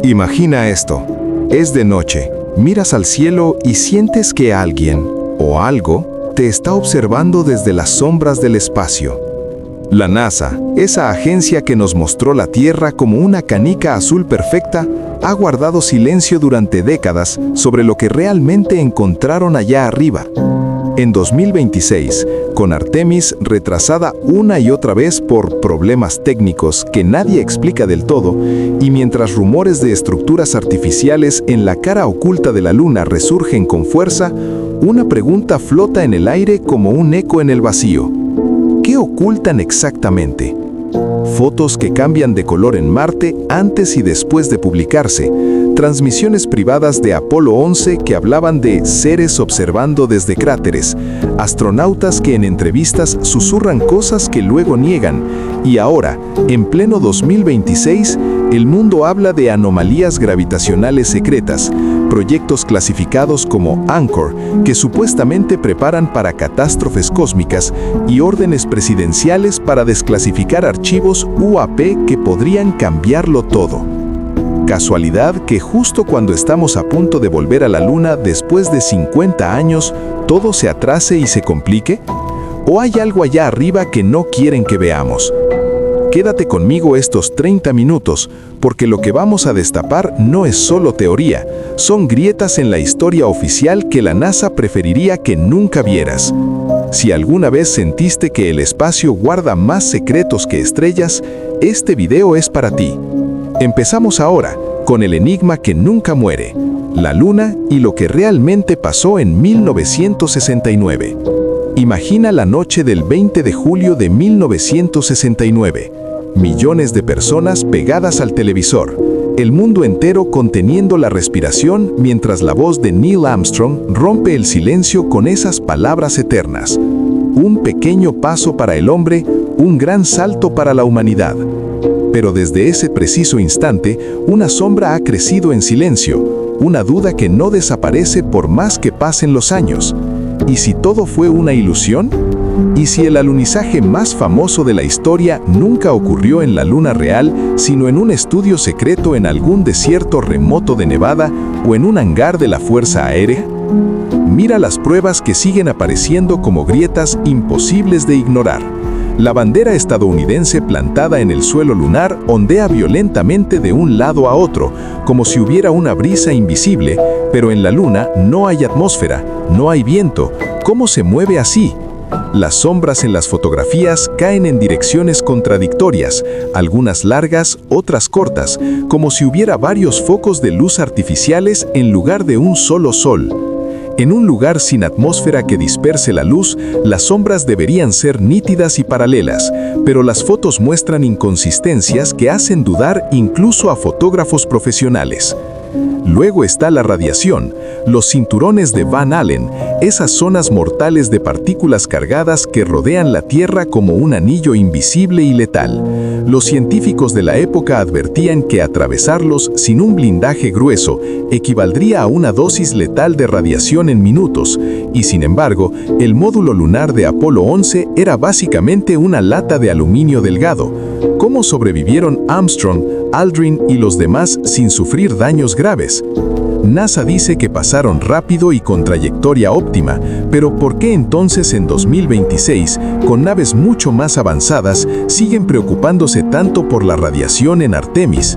Imagina esto. Es de noche. Miras al cielo y sientes que alguien, o algo, te está observando desde las sombras del espacio. La NASA, esa agencia que nos mostró la Tierra como una canica azul perfecta, ha guardado silencio durante décadas sobre lo que realmente encontraron allá arriba. En 2026, con Artemis retrasada una y otra vez por problemas técnicos que nadie explica del todo, y mientras rumores de estructuras artificiales en la cara oculta de la Luna resurgen con fuerza, una pregunta flota en el aire como un eco en el vacío. ¿Qué ocultan exactamente? Fotos que cambian de color en Marte antes y después de publicarse, transmisiones privadas de Apolo 11 que hablaban de seres observando desde cráteres, astronautas que en entrevistas susurran cosas que luego niegan, y ahora, en pleno 2026, el mundo habla de anomalías gravitacionales secretas, proyectos clasificados como Anchor, que supuestamente preparan para catástrofes cósmicas, y órdenes presidenciales para desclasificar archivos UAP que podrían cambiarlo todo. ¿Casualidad que justo cuando estamos a punto de volver a la Luna después de 50 años, todo se atrase y se complique? ¿O hay algo allá arriba que no quieren que veamos? Quédate conmigo estos 30 minutos, porque lo que vamos a destapar no es solo teoría, son grietas en la historia oficial que la NASA preferiría que nunca vieras. Si alguna vez sentiste que el espacio guarda más secretos que estrellas, este video es para ti. Empezamos ahora con el enigma que nunca muere, la Luna y lo que realmente pasó en 1969. Imagina la noche del 20 de julio de 1969. Millones de personas pegadas al televisor, el mundo entero conteniendo la respiración mientras la voz de Neil Armstrong rompe el silencio con esas palabras eternas. Un pequeño paso para el hombre, un gran salto para la humanidad. Pero desde ese preciso instante, una sombra ha crecido en silencio, una duda que no desaparece por más que pasen los años. ¿Y si todo fue una ilusión? ¿Y si el alunizaje más famoso de la historia nunca ocurrió en la Luna real, sino en un estudio secreto en algún desierto remoto de Nevada o en un hangar de la Fuerza Aérea? Mira las pruebas que siguen apareciendo como grietas imposibles de ignorar. La bandera estadounidense plantada en el suelo lunar ondea violentamente de un lado a otro, como si hubiera una brisa invisible, pero en la Luna no hay atmósfera, no hay viento. ¿Cómo se mueve así? Las sombras en las fotografías caen en direcciones contradictorias, algunas largas, otras cortas, como si hubiera varios focos de luz artificiales en lugar de un solo sol. En un lugar sin atmósfera que disperse la luz, las sombras deberían ser nítidas y paralelas, pero las fotos muestran inconsistencias que hacen dudar incluso a fotógrafos profesionales. Luego está la radiación, los cinturones de Van Allen, esas zonas mortales de partículas cargadas que rodean la Tierra como un anillo invisible y letal. Los científicos de la época advertían que atravesarlos sin un blindaje grueso equivaldría a una dosis letal de radiación en minutos, y sin embargo, el módulo lunar de Apolo 11 era básicamente una lata de aluminio delgado. ¿Cómo sobrevivieron Armstrong, Aldrin y los demás sin sufrir daños graves? NASA dice que pasaron rápido y con trayectoria óptima, pero ¿por qué entonces en 2026, con naves mucho más avanzadas, siguen preocupándose tanto por la radiación en Artemis?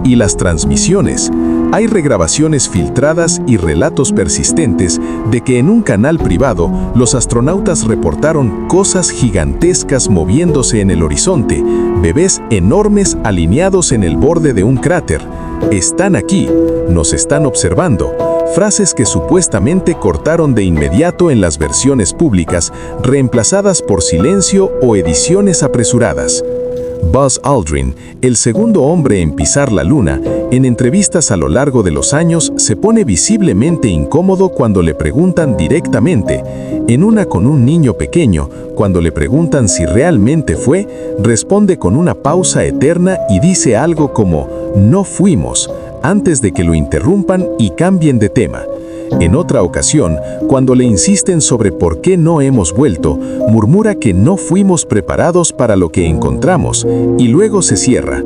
Y las transmisiones. Hay regrabaciones filtradas y relatos persistentes de que en un canal privado los astronautas reportaron cosas gigantescas moviéndose en el horizonte, bebés enormes alineados en el borde de un cráter. Están aquí, nos están observando. Frases que supuestamente cortaron de inmediato en las versiones públicas, reemplazadas por silencio o ediciones apresuradas. Buzz Aldrin, el segundo hombre en pisar la Luna, en entrevistas a lo largo de los años se pone visiblemente incómodo cuando le preguntan directamente. En una con un niño pequeño, cuando le preguntan si realmente fue, responde con una pausa eterna y dice algo como «no fuimos», antes de que lo interrumpan y cambien de tema. En otra ocasión, cuando le insisten sobre por qué no hemos vuelto, murmura que no fuimos preparados para lo que encontramos, y luego se cierra.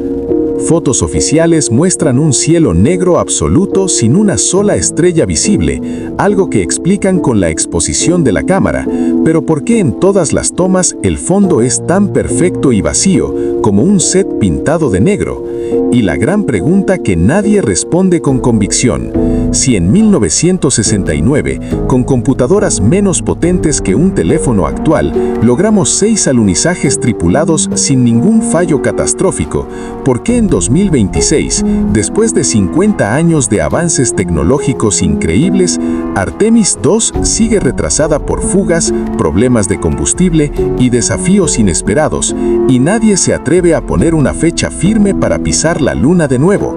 Fotos oficiales muestran un cielo negro absoluto sin una sola estrella visible, algo que explican con la exposición de la cámara. Pero ¿por qué en todas las tomas el fondo es tan perfecto y vacío, como un set pintado de negro? Y la gran pregunta que nadie responde con convicción: si en 1969, con computadoras menos potentes que un teléfono actual, logramos 6 alunizajes tripulados sin ningún fallo catastrófico, ¿por qué en 2026, después de 50 años de avances tecnológicos increíbles, Artemis II sigue retrasada por fugas, problemas de combustible y desafíos inesperados, y nadie se atreve a poner una fecha firme para pisar la Luna de nuevo?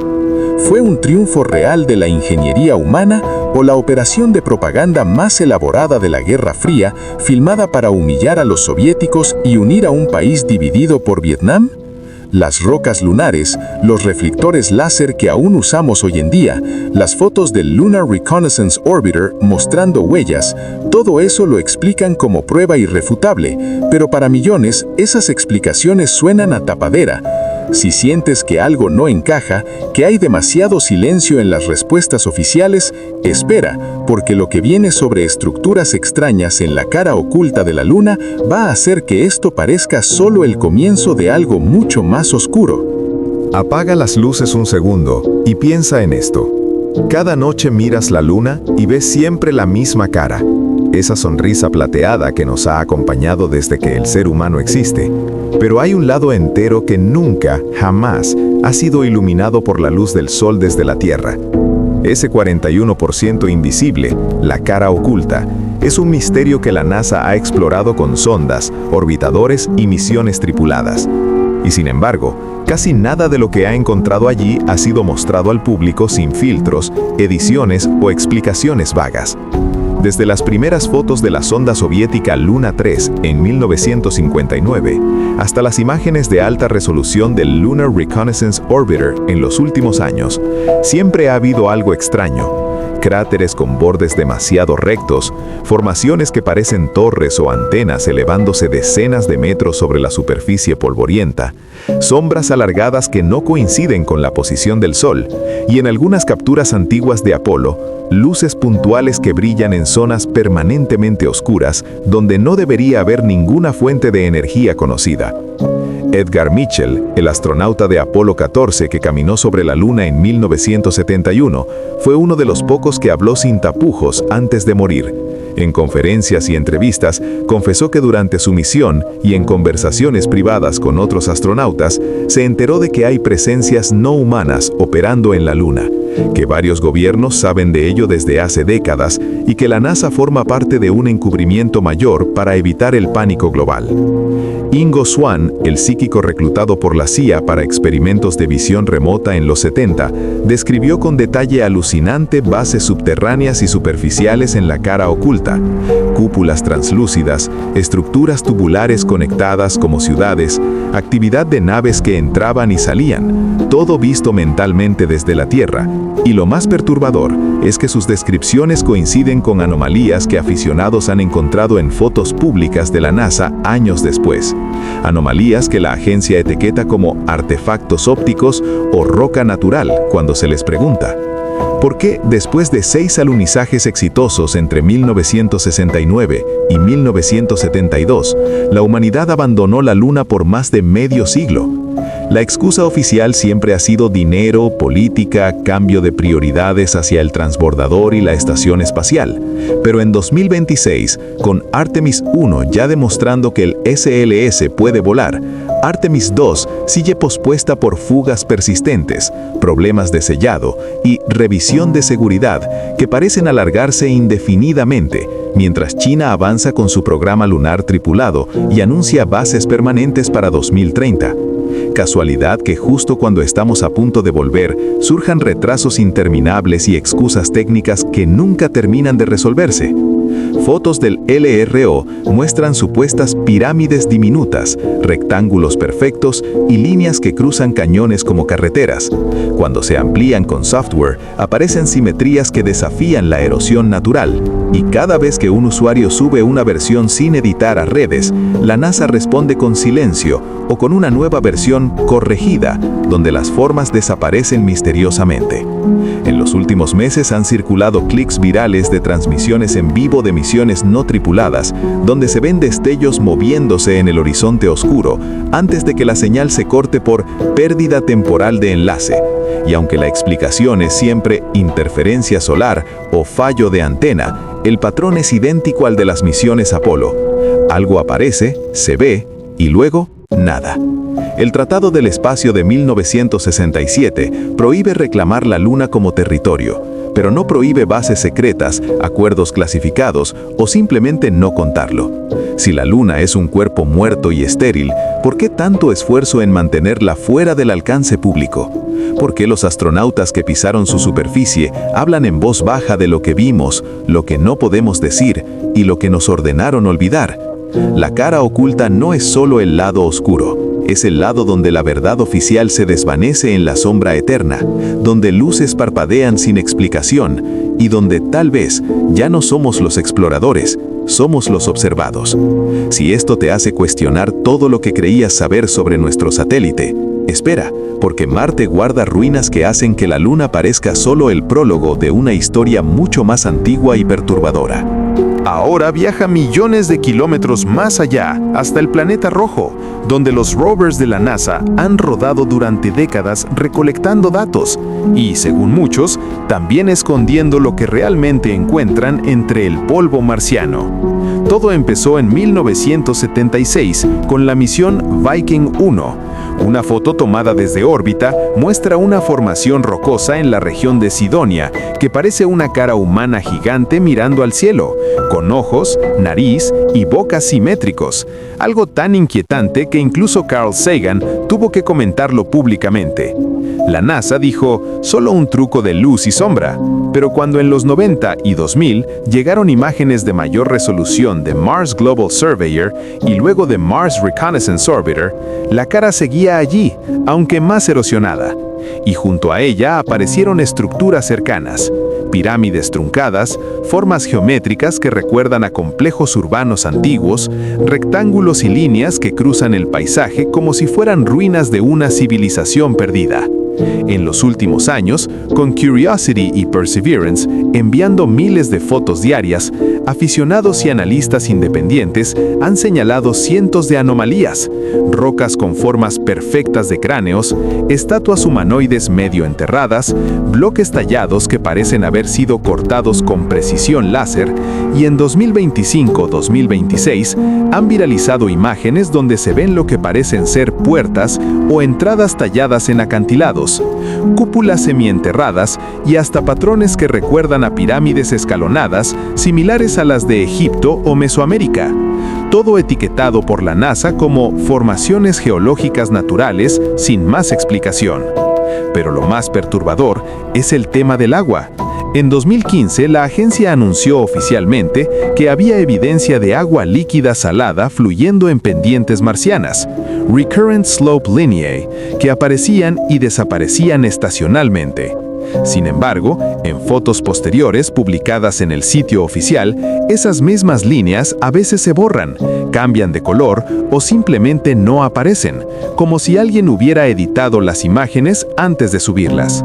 ¿Fue un triunfo real de la ingeniería humana o la operación de propaganda más elaborada de la Guerra Fría, filmada para humillar a los soviéticos y unir a un país dividido por Vietnam? Las rocas lunares, los reflectores láser que aún usamos hoy en día, las fotos del Lunar Reconnaissance Orbiter mostrando huellas, todo eso lo explican como prueba irrefutable, pero para millones esas explicaciones suenan a tapadera. Si sientes que algo no encaja, que hay demasiado silencio en las respuestas oficiales, espera, porque lo que viene sobre estructuras extrañas en la cara oculta de la Luna va a hacer que esto parezca solo el comienzo de algo mucho más oscuro. Apaga las luces un segundo y piensa en esto. Cada noche miras la Luna y ves siempre la misma cara. Esa sonrisa plateada que nos ha acompañado desde que el ser humano existe. Pero hay un lado entero que nunca, jamás, ha sido iluminado por la luz del sol desde la Tierra. Ese 41% invisible, la cara oculta, es un misterio que la NASA ha explorado con sondas, orbitadores y misiones tripuladas. Y sin embargo, casi nada de lo que ha encontrado allí ha sido mostrado al público sin filtros, ediciones o explicaciones vagas. Desde las primeras fotos de la sonda soviética Luna 3 en 1959, hasta las imágenes de alta resolución del Lunar Reconnaissance Orbiter en los últimos años, siempre ha habido algo extraño. Cráteres con bordes demasiado rectos, formaciones que parecen torres o antenas elevándose decenas de metros sobre la superficie polvorienta, sombras alargadas que no coinciden con la posición del Sol, y en algunas capturas antiguas de Apolo, luces puntuales que brillan en zonas permanentemente oscuras donde no debería haber ninguna fuente de energía conocida. Edgar Mitchell, el astronauta de Apolo 14 que caminó sobre la Luna en 1971, fue uno de los pocos que habló sin tapujos antes de morir. En conferencias y entrevistas, confesó que durante su misión y en conversaciones privadas con otros astronautas, se enteró de que hay presencias no humanas operando en la Luna, que varios gobiernos saben de ello desde hace décadas y que la NASA forma parte de un encubrimiento mayor para evitar el pánico global. Ingo Swann, el psíquico reclutado por la CIA para experimentos de visión remota en los 70, describió con detalle alucinante bases subterráneas y superficiales en la cara oculta, cúpulas translúcidas, estructuras tubulares conectadas como ciudades, actividad de naves que entraban y salían, todo visto mentalmente desde la Tierra. Y lo más perturbador es que sus descripciones coinciden con anomalías que aficionados han encontrado en fotos públicas de la NASA años después. Anomalías que la agencia etiqueta como artefactos ópticos o roca natural cuando se les pregunta. ¿Por qué después de 6 alunizajes exitosos entre 1969 y 1972, la humanidad abandonó la Luna por más de medio siglo? La excusa oficial siempre ha sido dinero, política, cambio de prioridades hacia el transbordador y la estación espacial. Pero en 2026, con Artemis 1 ya demostrando que el SLS puede volar, Artemis 2 sigue pospuesta por fugas persistentes, problemas de sellado y revisión de seguridad que parecen alargarse indefinidamente, mientras China avanza con su programa lunar tripulado y anuncia bases permanentes para 2030. Casualidad que justo cuando estamos a punto de volver, surjan retrasos interminables y excusas técnicas que nunca terminan de resolverse. Fotos del LRO muestran supuestas pirámides diminutas, rectángulos perfectos y líneas que cruzan cañones como carreteras. Cuando se amplían con software, aparecen simetrías que desafían la erosión natural. Y cada vez que un usuario sube una versión sin editar a redes, la NASA responde con silencio o con una nueva versión corregida, donde las formas desaparecen misteriosamente. En los últimos meses han circulado clics virales de transmisiones en vivo de misiones no tripuladas, donde se ven destellos moviéndose en el horizonte oscuro, antes de que la señal se corte por pérdida temporal de enlace. Y aunque la explicación es siempre interferencia solar o fallo de antena, el patrón es idéntico al de las misiones Apolo. Algo aparece, se ve, y luego, nada. El Tratado del Espacio de 1967 prohíbe reclamar la Luna como territorio, pero no prohíbe bases secretas, acuerdos clasificados o simplemente no contarlo. Si la Luna es un cuerpo muerto y estéril, ¿por qué tanto esfuerzo en mantenerla fuera del alcance público? ¿Por qué los astronautas que pisaron su superficie hablan en voz baja de lo que vimos, lo que no podemos decir y lo que nos ordenaron olvidar? La cara oculta no es solo el lado oscuro. Es el lado donde la verdad oficial se desvanece en la sombra eterna, donde luces parpadean sin explicación y donde tal vez ya no somos los exploradores, somos los observados. Si esto te hace cuestionar todo lo que creías saber sobre nuestro satélite, espera, porque Marte guarda ruinas que hacen que la Luna parezca solo el prólogo de una historia mucho más antigua y perturbadora. Ahora viaja millones de kilómetros más allá, hasta el planeta rojo, donde los rovers de la NASA han rodado durante décadas recolectando datos y, según muchos, también escondiendo lo que realmente encuentran entre el polvo marciano. Todo empezó en 1976 con la misión Viking 1. Una foto tomada desde órbita muestra una formación rocosa en la región de Sidonia que parece una cara humana gigante mirando al cielo, con ojos, nariz y boca simétricos, algo tan inquietante que incluso Carl Sagan tuvo que comentarlo públicamente. La NASA dijo, solo un truco de luz y sombra, pero cuando en los 90 y 2000 llegaron imágenes de mayor resolución de Mars Global Surveyor y luego de Mars Reconnaissance Orbiter, la cara seguía allí, aunque más erosionada, y junto a ella aparecieron estructuras cercanas, pirámides truncadas, formas geométricas que recuerdan a complejos urbanos antiguos, rectángulos y líneas que cruzan el paisaje como si fueran ruinas de una civilización perdida. En los últimos años, con Curiosity y Perseverance enviando miles de fotos diarias, aficionados y analistas independientes han señalado cientos de anomalías, rocas con formas perfectas de cráneos, estatuas humanoides medio enterradas, bloques tallados que parecen haber sido cortados con precisión láser, y en 2025-2026 han viralizado imágenes donde se ven lo que parecen ser puertas o entradas talladas en acantilados, cúpulas semienterradas y hasta patrones que recuerdan a pirámides escalonadas similares a las de Egipto o Mesoamérica. Todo etiquetado por la NASA como formaciones geológicas naturales sin más explicación. Pero lo más perturbador es el tema del agua. En 2015, la agencia anunció oficialmente que había evidencia de agua líquida salada fluyendo en pendientes marcianas, Recurrent Slope Lineae, que aparecían y desaparecían estacionalmente. Sin embargo, en fotos posteriores publicadas en el sitio oficial, esas mismas líneas a veces se borran, cambian de color o simplemente no aparecen, como si alguien hubiera editado las imágenes antes de subirlas.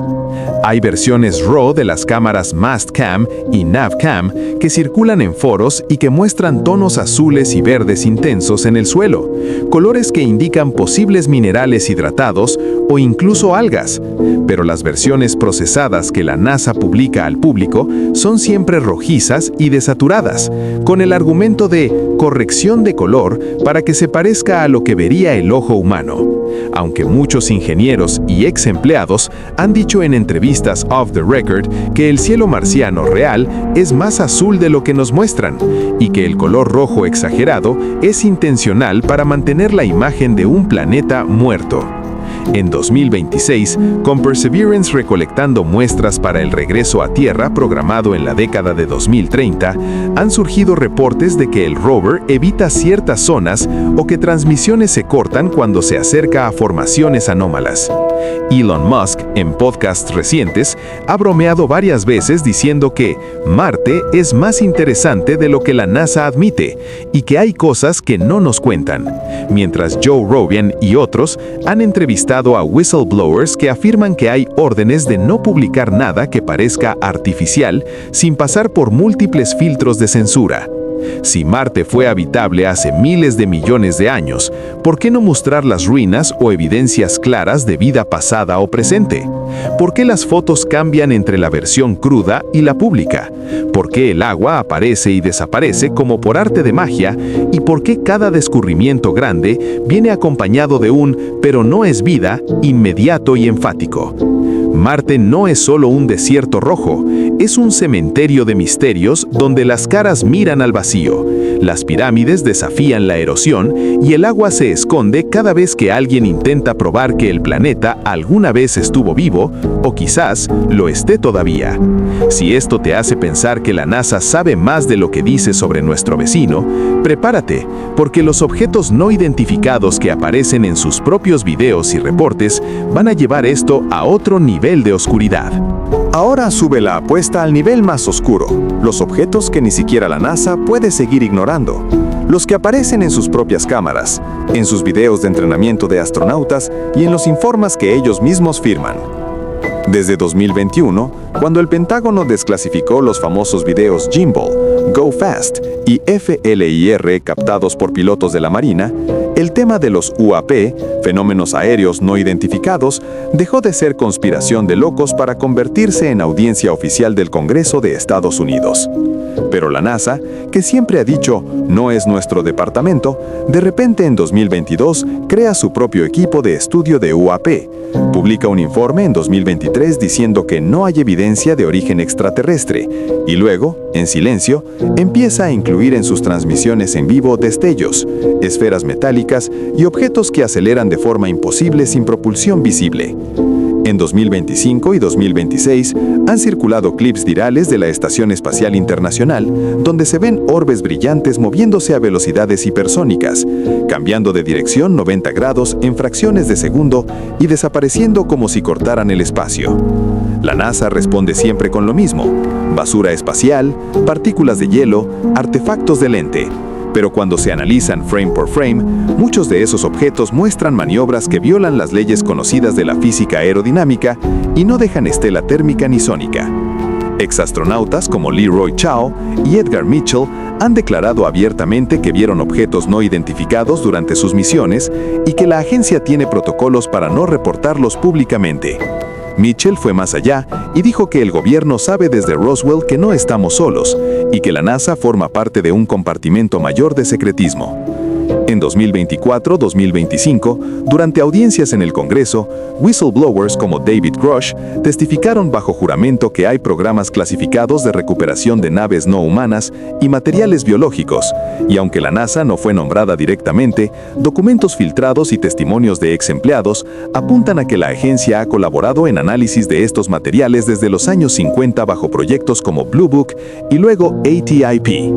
Hay versiones RAW de las cámaras Mastcam y Navcam que circulan en foros y que muestran tonos azules y verdes intensos en el suelo, colores que indican posibles minerales hidratados o incluso algas. Pero las versiones procesadas que la NASA publica al público son siempre rojizas y desaturadas, con el argumento de corrección de color para que se parezca a lo que vería el ojo humano. Aunque muchos ingenieros y ex empleados han dicho en entrevistas off the record que el cielo marciano real es más azul de lo que nos muestran y que el color rojo exagerado es intencional para mantener la imagen de un planeta muerto. En 2026, con Perseverance recolectando muestras para el regreso a Tierra programado en la década de 2030, han surgido reportes de que el rover evita ciertas zonas o que transmisiones se cortan cuando se acerca a formaciones anómalas. Elon Musk, en podcasts recientes, ha bromeado varias veces diciendo que Marte es más interesante de lo que la NASA admite y que hay cosas que no nos cuentan, mientras Joe Rogan y otros han entrevistado a whistleblowers que afirman que hay órdenes de no publicar nada que parezca artificial sin pasar por múltiples filtros de censura. Si Marte fue habitable hace miles de millones de años, ¿por qué no mostrar las ruinas o evidencias claras de vida pasada o presente? ¿Por qué las fotos cambian entre la versión cruda y la pública? ¿Por qué el agua aparece y desaparece como por arte de magia? ¿Y por qué cada descubrimiento grande viene acompañado de un "pero no es vida" inmediato y enfático? Marte no es solo un desierto rojo, es un cementerio de misterios donde las caras miran al vacío, las pirámides desafían la erosión y el agua se esconde cada vez que alguien intenta probar que el planeta alguna vez estuvo vivo o quizás lo esté todavía. Si esto te hace pensar que la NASA sabe más de lo que dice sobre nuestro vecino, prepárate, porque los objetos no identificados que aparecen en sus propios videos y reportes van a llevar esto a otro nivel de oscuridad. Ahora sube la apuesta al nivel más oscuro, los objetos que ni siquiera la NASA puede seguir ignorando, los que aparecen en sus propias cámaras, en sus videos de entrenamiento de astronautas y en los informes que ellos mismos firman. Desde 2021, cuando el Pentágono desclasificó los famosos videos Gimbal, Go Fast y FLIR captados por pilotos de la Marina, el tema de los UAP, fenómenos aéreos no identificados, dejó de ser conspiración de locos para convertirse en audiencia oficial del Congreso de Estados Unidos. Pero la NASA, que siempre ha dicho "no es nuestro departamento", de repente en 2022 crea su propio equipo de estudio de UAP. Publica un informe en 2023 diciendo que no hay evidencia de origen extraterrestre y luego, en silencio, empieza a incluir en sus transmisiones en vivo destellos, esferas metálicas y objetos que aceleran de forma imposible sin propulsión visible. En 2025 y 2026 han circulado clips virales de la Estación Espacial Internacional donde se ven orbes brillantes moviéndose a velocidades hipersónicas, cambiando de dirección 90 grados en fracciones de segundo y desapareciendo como si cortaran el espacio. La NASA responde siempre con lo mismo: basura espacial, partículas de hielo, artefactos de lente. Pero cuando se analizan frame por frame, muchos de esos objetos muestran maniobras que violan las leyes conocidas de la física aerodinámica y no dejan estela térmica ni sónica. Exastronautas como Leroy Chiao y Edgar Mitchell han declarado abiertamente que vieron objetos no identificados durante sus misiones y que la agencia tiene protocolos para no reportarlos públicamente. Mitchell fue más allá y dijo que el gobierno sabe desde Roswell que no estamos solos y que la NASA forma parte de un compartimento mayor de secretismo. En 2024-2025, durante audiencias en el Congreso, whistleblowers como David Grush testificaron bajo juramento que hay programas clasificados de recuperación de naves no humanas y materiales biológicos, y aunque la NASA no fue nombrada directamente, documentos filtrados y testimonios de ex empleados apuntan a que la agencia ha colaborado en análisis de estos materiales desde los años 50 bajo proyectos como Blue Book y luego ATIP.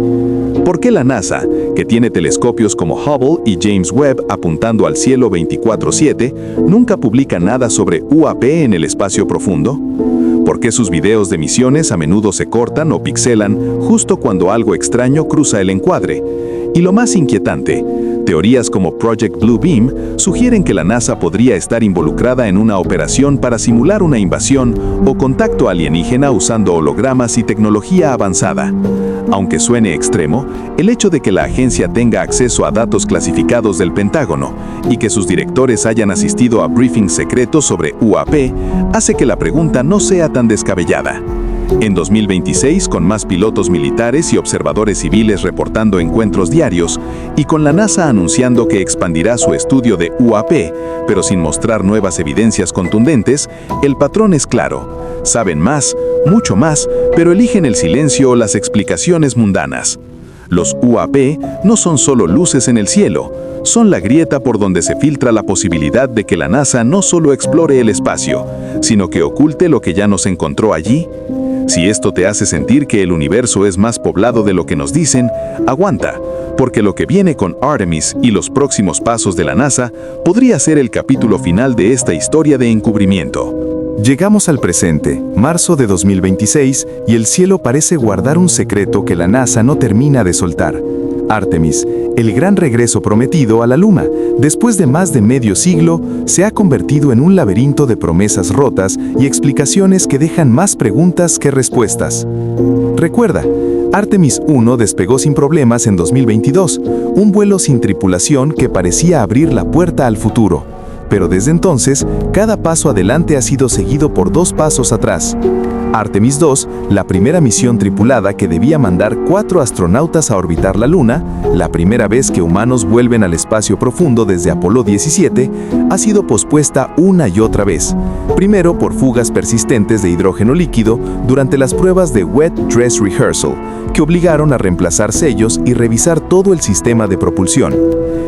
¿Por qué la NASA, que tiene telescopios como Hubble y James Webb apuntando al cielo 24/7, nunca publica nada sobre UAP en el espacio profundo? ¿Por qué sus videos de misiones a menudo se cortan o pixelan justo cuando algo extraño cruza el encuadre? Y lo más inquietante, teorías como Project Blue Beam sugieren que la NASA podría estar involucrada en una operación para simular una invasión o contacto alienígena usando hologramas y tecnología avanzada. Aunque suene extremo, el hecho de que la agencia tenga acceso a datos clasificados del Pentágono y que sus directores hayan asistido a briefings secretos sobre UAP hace que la pregunta no sea tan descabellada. En 2026, con más pilotos militares y observadores civiles reportando encuentros diarios, y con la NASA anunciando que expandirá su estudio de UAP, pero sin mostrar nuevas evidencias contundentes, el patrón es claro. Saben más, mucho más, pero eligen el silencio o las explicaciones mundanas. Los UAP no son solo luces en el cielo, son la grieta por donde se filtra la posibilidad de que la NASA no solo explore el espacio, sino que oculte lo que ya nos encontró allí. Si esto te hace sentir que el universo es más poblado de lo que nos dicen, aguanta, porque lo que viene con Artemis y los próximos pasos de la NASA podría ser el capítulo final de esta historia de encubrimiento. Llegamos al presente, marzo de 2026, y el cielo parece guardar un secreto que la NASA no termina de soltar. Artemis, el gran regreso prometido a la Luna, después de más de medio siglo, se ha convertido en un laberinto de promesas rotas y explicaciones que dejan más preguntas que respuestas. Recuerda, Artemis 1 despegó sin problemas en 2022, un vuelo sin tripulación que parecía abrir la puerta al futuro. Pero desde entonces, cada paso adelante ha sido seguido por 2 pasos atrás. Artemis 2, la primera misión tripulada que debía mandar 4 astronautas a orbitar la Luna, la primera vez que humanos vuelven al espacio profundo desde Apolo 17, ha sido pospuesta una y otra vez. Primero por fugas persistentes de hidrógeno líquido durante las pruebas de Wet Dress Rehearsal, que obligaron a reemplazar sellos y revisar todo el sistema de propulsión.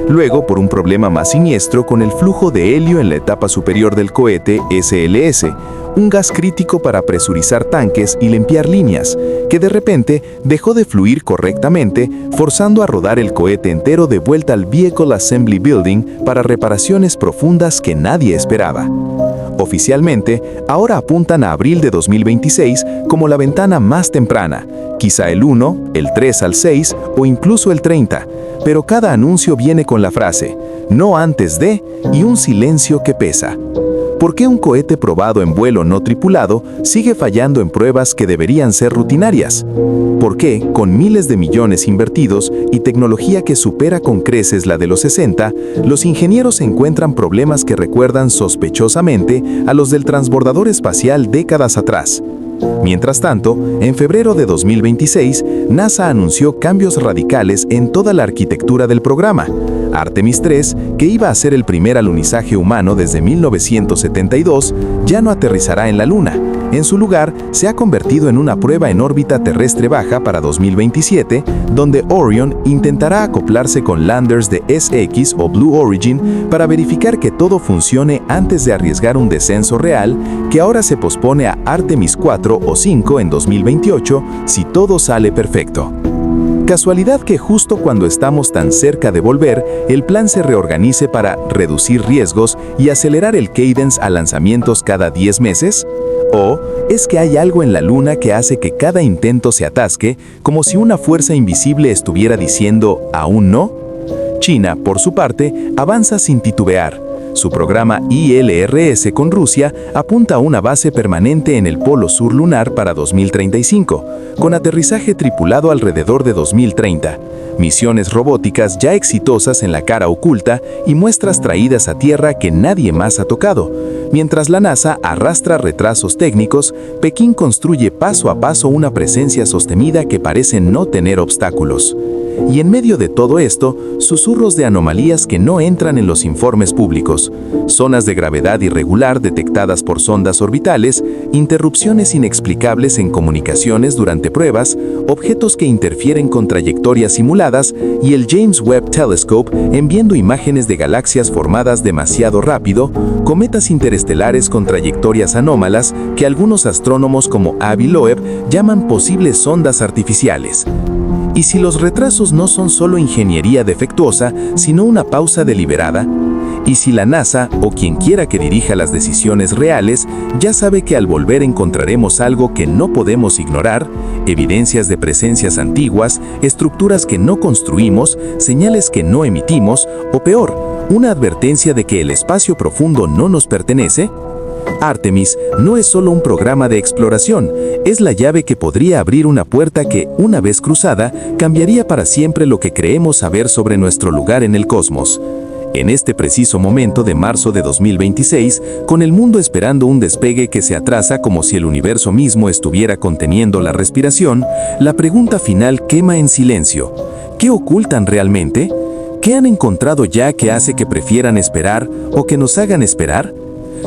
Luego por un problema más siniestro con el flujo de helio en la etapa superior del cohete SLS, un gas crítico para presurizar tanques y limpiar líneas, que de repente dejó de fluir correctamente, forzando a rodar el cohete entero de vuelta al Vehicle Assembly Building para reparaciones profundas que nadie esperaba. Oficialmente, ahora apuntan a abril de 2026 como la ventana más temprana, quizá el 1, el 3 al 6 o incluso el 30, pero cada anuncio viene con la frase, no antes de, y un silencio que pesa. ¿Por qué un cohete probado en vuelo no tripulado sigue fallando en pruebas que deberían ser rutinarias? ¿Por qué, con miles de millones invertidos y tecnología que supera con creces la de los 60, los ingenieros encuentran problemas que recuerdan sospechosamente a los del transbordador espacial décadas atrás? Mientras tanto, en febrero de 2026, NASA anunció cambios radicales en toda la arquitectura del programa. Artemis 3, que iba a ser el primer alunizaje humano desde 1972, ya no aterrizará en la Luna. En su lugar, se ha convertido en una prueba en órbita terrestre baja para 2027, donde Orion intentará acoplarse con landers de SX o Blue Origin para verificar que todo funcione antes de arriesgar un descenso real, que ahora se pospone a Artemis 4 o 5 en 2028 si todo sale perfecto. Casualidad que justo cuando estamos tan cerca de volver, el plan se reorganice para reducir riesgos y acelerar el cadence a lanzamientos cada 10 meses? ¿O es que hay algo en la Luna que hace que cada intento se atasque, como si una fuerza invisible estuviera diciendo ¿aún no? China, por su parte, avanza sin titubear. Su programa ILRS con Rusia apunta a una base permanente en el polo sur lunar para 2035, con aterrizaje tripulado alrededor de 2030, misiones robóticas ya exitosas en la cara oculta y muestras traídas a tierra que nadie más ha tocado. Mientras la NASA arrastra retrasos técnicos, Pekín construye paso a paso una presencia sostenida que parece no tener obstáculos. Y en medio de todo esto, susurros de anomalías que no entran en los informes públicos, zonas de gravedad irregular detectadas por sondas orbitales, interrupciones inexplicables en comunicaciones durante pruebas, objetos que interfieren con trayectorias simuladas y el James Webb Telescope enviando imágenes de galaxias formadas demasiado rápido, cometas interestelares con trayectorias anómalas que algunos astrónomos como Avi Loeb llaman posibles sondas artificiales. ¿Y si los retrasos no son solo ingeniería defectuosa, sino una pausa deliberada? ¿Y si la NASA, o quien quiera que dirija las decisiones reales, ya sabe que al volver encontraremos algo que no podemos ignorar, evidencias de presencias antiguas, estructuras que no construimos, señales que no emitimos, o peor, una advertencia de que el espacio profundo no nos pertenece? Artemis no es solo un programa de exploración, es la llave que podría abrir una puerta que, una vez cruzada, cambiaría para siempre lo que creemos saber sobre nuestro lugar en el cosmos. En este preciso momento de marzo de 2026, con el mundo esperando un despegue que se atrasa como si el universo mismo estuviera conteniendo la respiración, la pregunta final quema en silencio. ¿Qué ocultan realmente? ¿Qué han encontrado ya que hace que prefieran esperar o que nos hagan esperar?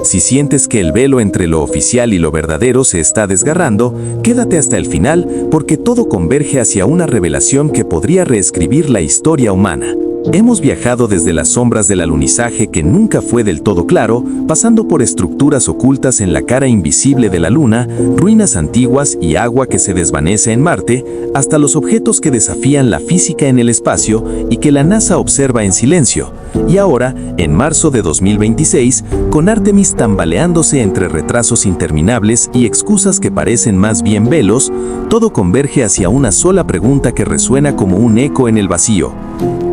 Si sientes que el velo entre lo oficial y lo verdadero se está desgarrando, quédate hasta el final porque todo converge hacia una revelación que podría reescribir la historia humana. Hemos viajado desde las sombras del alunizaje que nunca fue del todo claro, pasando por estructuras ocultas en la cara invisible de la Luna, ruinas antiguas y agua que se desvanece en Marte, hasta los objetos que desafían la física en el espacio y que la NASA observa en silencio. Y ahora, en marzo de 2026, con Artemis tambaleándose entre retrasos interminables y excusas que parecen más bien velos, todo converge hacia una sola pregunta que resuena como un eco en el vacío.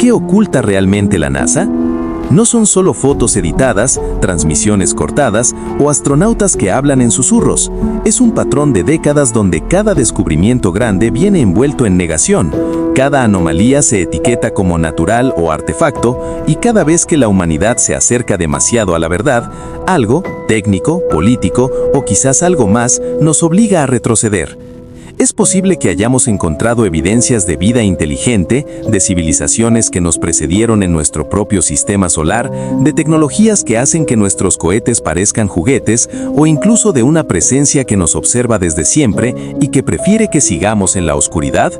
¿Qué oculta realmente la NASA? No son solo fotos editadas, transmisiones cortadas o astronautas que hablan en susurros. Es un patrón de décadas donde cada descubrimiento grande viene envuelto en negación. Cada anomalía se etiqueta como natural o artefacto y cada vez que la humanidad se acerca demasiado a la verdad, algo, técnico, político o quizás algo más, nos obliga a retroceder. Es posible que hayamos encontrado evidencias de vida inteligente, de civilizaciones que nos precedieron en nuestro propio sistema solar, de tecnologías que hacen que nuestros cohetes parezcan juguetes o incluso de una presencia que nos observa desde siempre y que prefiere que sigamos en la oscuridad.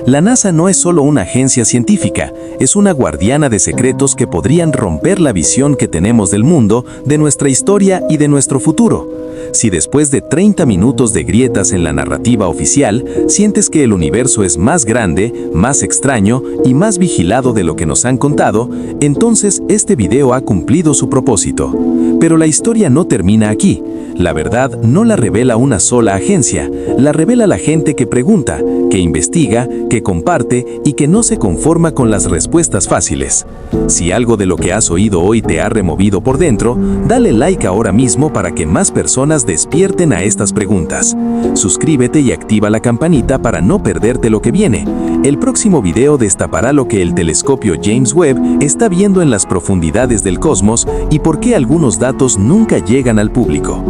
La NASA no es solo una agencia científica, es una guardiana de secretos que podrían romper la visión que tenemos del mundo, de nuestra historia y de nuestro futuro. Si después de 30 minutos de grietas en la narrativa oficial, sientes que el universo es más grande, más extraño y más vigilado de lo que nos han contado, entonces este video ha cumplido su propósito. Pero la historia no termina aquí. La verdad no la revela una sola agencia, la revela la gente que pregunta, que investiga, que comparte y que no se conforma con las respuestas fáciles. Si algo de lo que has oído hoy te ha removido por dentro, dale like ahora mismo para que más personas despierten a estas preguntas. Suscríbete y activa la campanita para no perderte lo que viene. El próximo video destapará lo que el telescopio James Webb está viendo en las profundidades del cosmos y por qué algunos datos nunca llegan al público.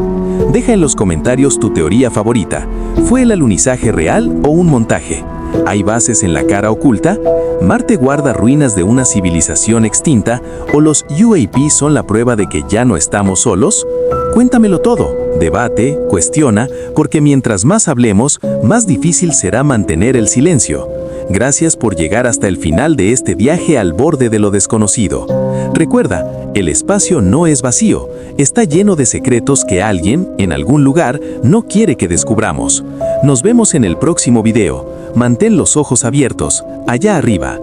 Deja en los comentarios tu teoría favorita. ¿Fue el alunizaje real o un montaje? ¿Hay bases en la cara oculta? ¿Marte guarda ruinas de una civilización extinta? ¿O los UAP son la prueba de que ya no estamos solos? Cuéntamelo todo, debate, cuestiona, porque mientras más hablemos, más difícil será mantener el silencio. Gracias por llegar hasta el final de este viaje al borde de lo desconocido. Recuerda, el espacio no es vacío, está lleno de secretos que alguien, en algún lugar, no quiere que descubramos. Nos vemos en el próximo video. Mantén los ojos abiertos, allá arriba.